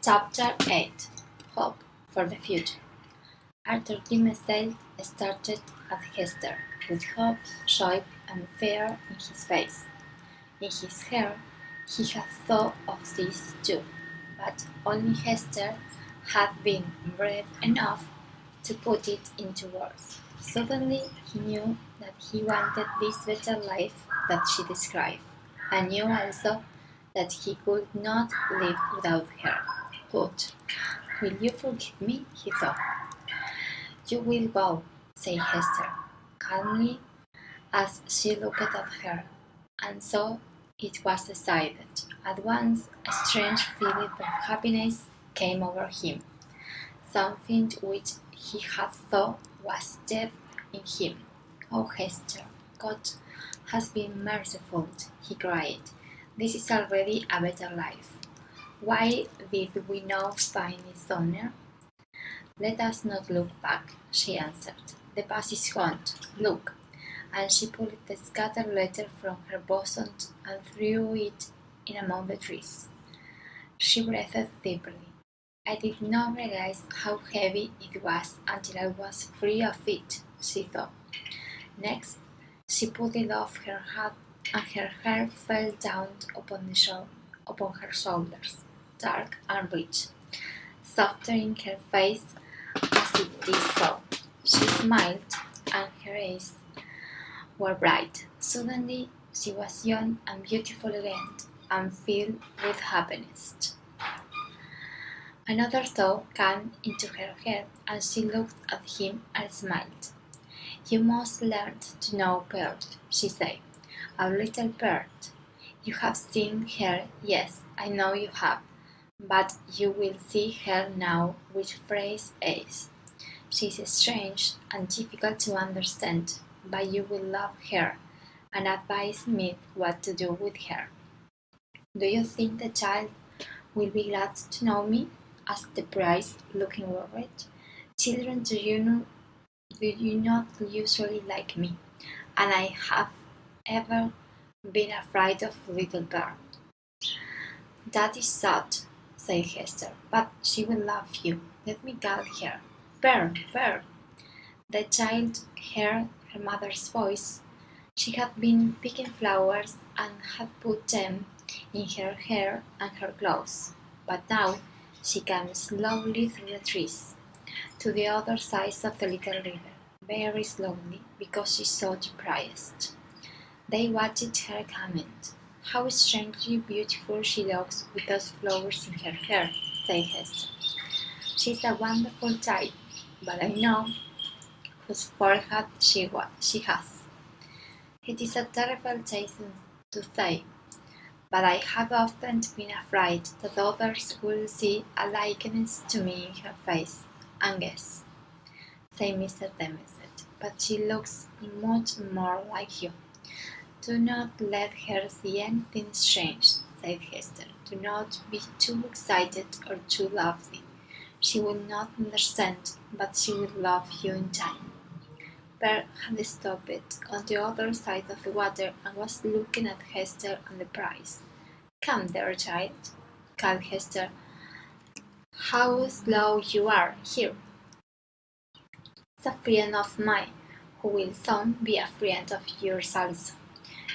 Chapter 8 Hope for the Future. Arthur Dimesdale started at Hester, with hope, joy, and fear in his face. In his heart, he had thought of this too, but only Hester had been brave enough to put it into words. Suddenly, he knew that he wanted this better life that she described, and knew also that he could not live without her. Good. Will you forgive me? He thought. You will go, said Hester, calmly, as she looked at her, and so it was decided. At once a strange feeling of happiness came over him, something which he had thought was dead in him. Oh, Hester, God has been merciful, he cried. This is already a better life. Why did we not find it sooner? Let us not look back, she answered. The past is gone. Look. And she pulled the scattered letter from her bosom and threw it in among the trees. She breathed deeply. I did not realize how heavy it was until I was free of it, she thought. Next, she put it off her hat, and her hair fell down upon her shoulders, dark and rich, softening her face as it did so. She smiled, and her eyes were bright. Suddenly, she was young and beautiful again, and filled with happiness. Another thought came into her head, and she looked at him and smiled. You must learn to know Pearl, she said. Our little Pearl. You have seen her, yes, I know you have, but you will see her now with fresh eyes. She is strange and difficult to understand, but you will love her and advise me what to do with her. Do you think the child will be glad to know me? Asked the priest, looking worried. Children, do you not usually like me? And I have ever been afraid of little Pearl. That is sad, said Hester, but she will love you. Let me call her. Pearl, Pearl. The child heard her mother's voice. She had been picking flowers and had put them in her hair and her clothes, but now she came slowly through the trees to the other side of the little river, very slowly, because she saw the priest. They watched her coming. How strangely beautiful she looks with those flowers in her hair, said Hester. She's a wonderful child, but I know whose forehead she has. It is a terrible thing to say, but I have often been afraid that others will see a likeness to me in her face, and guess, said Mr. Demesset, but she looks much more like you. Do not let her see anything strange, said Hester. Do not be too excited or too lovely. She will not understand, but she will love you in time. Pearl had stopped on the other side of the water and was looking at Hester and the priest. Come, dear child, called Hester. How slow you are here. It's a friend of mine, who will soon be a friend of yours also.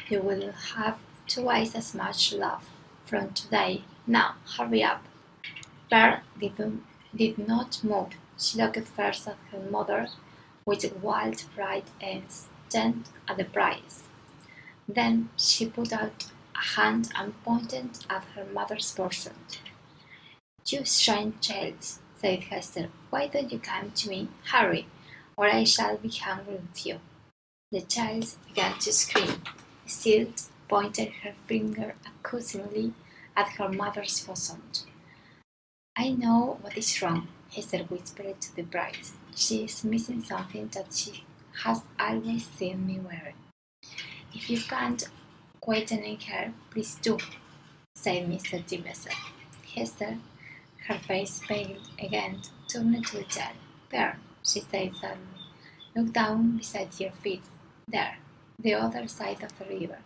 You will have twice as much love from today. Now, hurry up. Pearl did not move. She looked first at her mother with wild, bright eyes, then at the priest. Then she put out a hand and pointed at her mother's person. You strange child, said Hester, why don't you come to me? Hurry, or I shall be angry with you. The child began to scream. Still pointed her finger accusingly at her mother's bosom. I know what is wrong, Hester whispered to the priest. She is missing something that she has always seen me wearing. If you can't quieten her, please do, said Mr. Dimesdale. Hester, her face pale again, turned to the child. Pearl, she said suddenly, look down beside your feet. There, the other side of the river.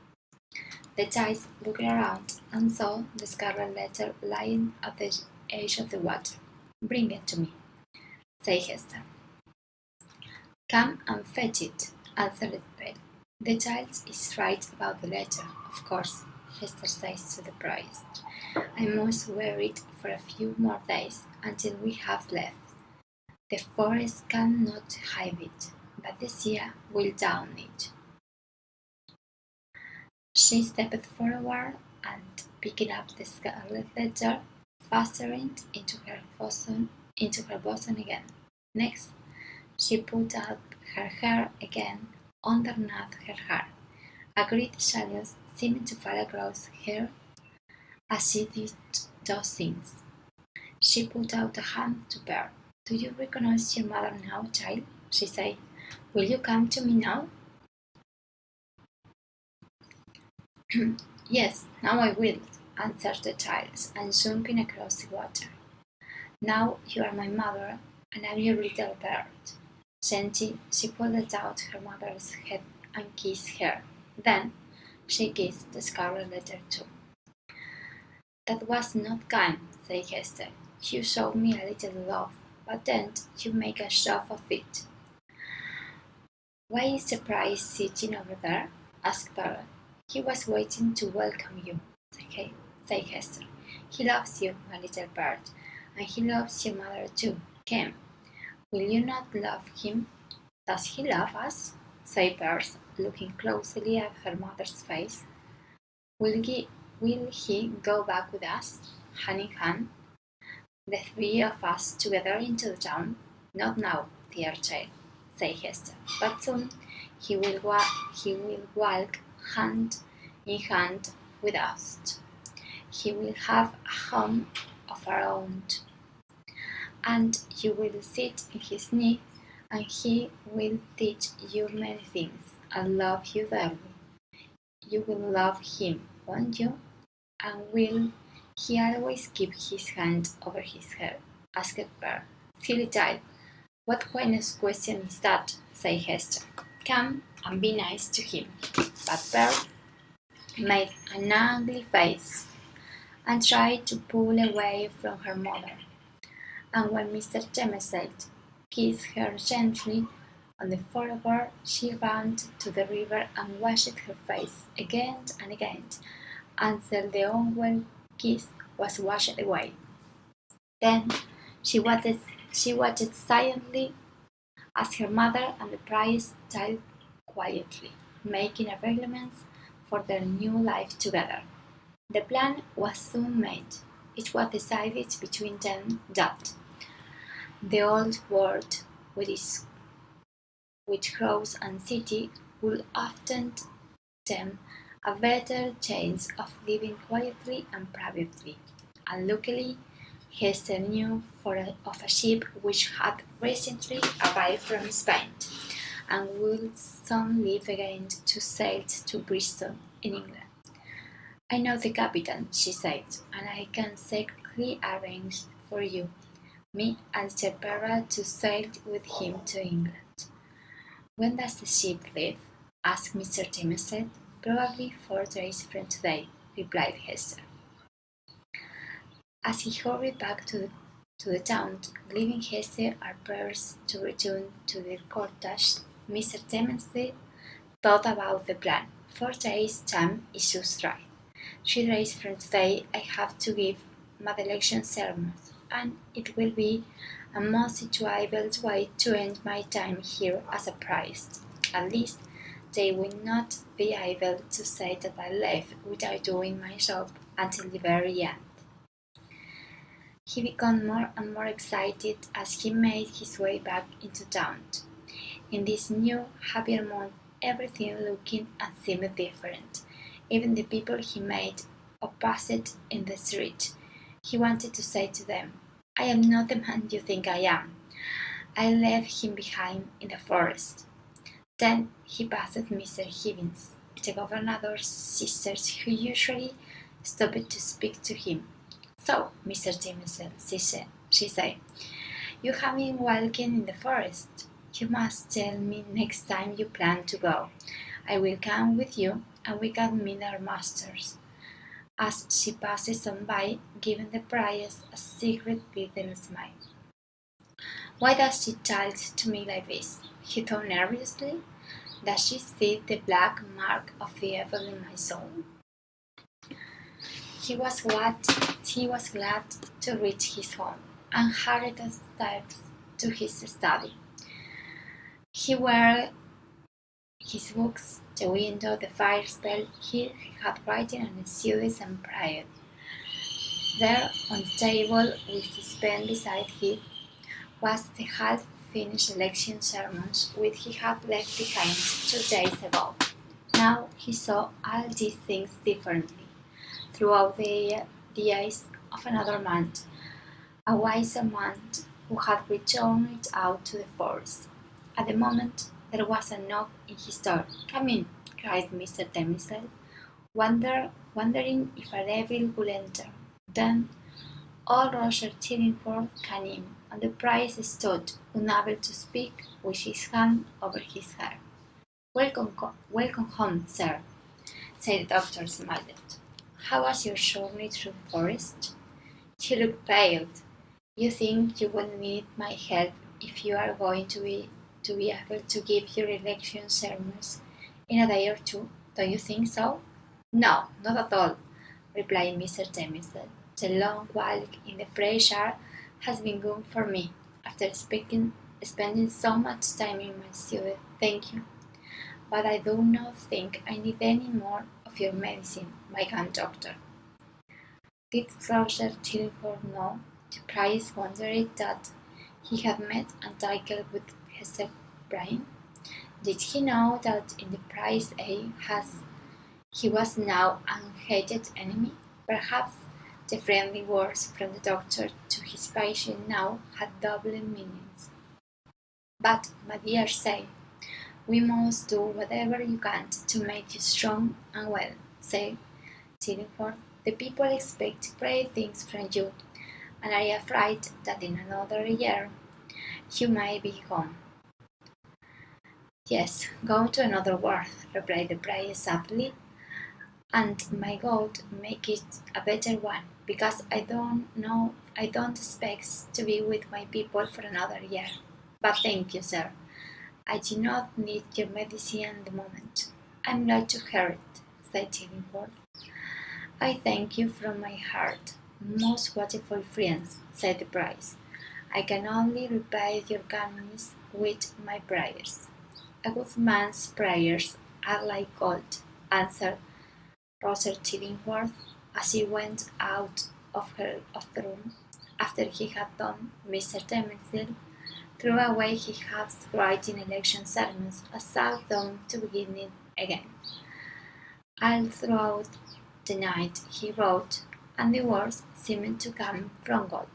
The child looked around and saw the scarlet letter lying at the edge of the water. Bring it to me, said Hester. Come and fetch it, answered Belle. The child is right about the letter, of course, Hester says to the priest. I must wear it for a few more days until we have left. The forest cannot hide it, but the sea will drown it. She stepped forward and, picking up the scarlet letter, fastened it into her bosom again. Next, she put up her hair again underneath her hair. A great silence seemed to fall across her as she did those things. She put out a hand to Pearl. Do you recognize your mother now, child? She said. Will you come to me now? Yes, now I will, answered the child, and jumping across the water. Now you are my mother, and I am your little bird. Gently, she pulled out her mother's head and kissed her. Then she kissed the scarlet letter too. That was not kind, said Hester. You showed me a little love, but then you make a show of it. Why is the priest sitting over there? asked Pearl. He was waiting to welcome you, said Hester. He loves you, my little bird, and he loves your mother too. Come, will you not love him? Does he love us? said Pearl, looking closely at her mother's face. Will he go back with us, hand in hand, the three of us together into the town? Not now, dear child, said Hester, but soon he will walk hand in hand with us. He will have a home of our own, and you will sit in his knee, and he will teach you many things and love you dearly. You will love him, won't you? And will he always keep his hand over his head? asked Pearl. Silly child, what kind of question is that? said Hester. Come and be nice to him. But Pearl made an ugly face and tried to pull away from her mother. And when Mr. Temeslet kissed her gently on the forehead, she ran to the river and washed her face again and again until the unwell kiss was washed away. Then she watched silently as her mother and the priest died quietly, making arrangements for their new life together. The plan was soon made. It was decided between them that the old world, with its crows and city, would offer them a better chance of living quietly and privately. And luckily, Hester knew of a ship which had recently arrived from Spain and would soon leave again to sail to Bristol in England. I know the captain, she said, and I can secretly arrange for you, me and Sir Pearl, to sail with him to England. When does the ship leave? asked Mr. Timothy. Probably 4 days from today, replied Hester. As he hurried back to the town, leaving Hester and Pearl to return to their cottage, Mr. Timothy thought about the plan. 4 days' time is just right. 3 days from today I have to give my election sermons, and it will be a most enjoyable way to end my time here as a priest. At least they will not be able to say that I left without doing my job until the very end. He became more and more excited as he made his way back into town. In this new, happier mood, everything looking and seemed different. Even the people he met or passed in the street. He wanted to say to them, I am not the man you think I am. I left him behind in the forest. Then he passed Mr. Higgins, the governor's sisters, who usually stopped to speak to him. So, Mr. Jameson, she said, you have been walking in the forest. You must tell me next time you plan to go. I will come with you, and we can meet our masters. as she passes on by, giving the priest a secret little smile. Why does she talk to me like this? He thought nervously. Does she see the black mark of the evil in my soul? He was glad to reach his home and hurried upstairs to his study. He where his books, the window, the fire spell. Here he had writing and studies and prayer. There, on the table, with his pen beside him, was the half-finished election sermons which he had left behind 2 days ago. Now he saw all these things differently, throughout the eyes of another man, a wiser man who had returned out to the forest. At the moment, there was a knock in his door. "Come in," cried Mr. Demisel, wondering if a devil would enter. Then old Roger Chillingworth came in, and the priest stood, unable to speak, with his hand over his hair. Welcome home, sir," said the doctor, smiling. "How was your journey through the forest? You look pale. You think you will need my help if you are going to be able to give your election sermons in a day or two. Don't you think so?" "No, not at all," replied Mr. Demisel. "The long walk in the fresh air has been good for me after spending so much time in my study. Thank you. But I do not think I need any more of your medicine, my kind doctor." Did Roger Chillingworth know? The priest wondered that he had met and tackled with Hester Prynne. Did he know that in the priest's eye he was now an hated enemy? Perhaps the friendly words from the doctor to his patient now had double meanings. "But, my dear sir, we must do whatever you can to make you strong and well," said Chillingworth. "The people expect great things from you, and I am afraid that in another year you may be gone." "Yes, gone to another world," replied the priest sadly, "and may God make it a better one, because I don't expect to be with my people for another year. But thank you, sir. I do not need your medicine at the moment." "I'm glad to hear it," said Chillingworth. "I thank you from my heart, most grateful friends," said the priest. "I can only repay your kindness with my prayers." "A good man's prayers are like gold," answered Roger Chillingworth as he went out of the room. After he had done, Mr. Demisel threw away his half-written election sermons and sat down to begin it again. All throughout the night he wrote, and the words seemed to come from God.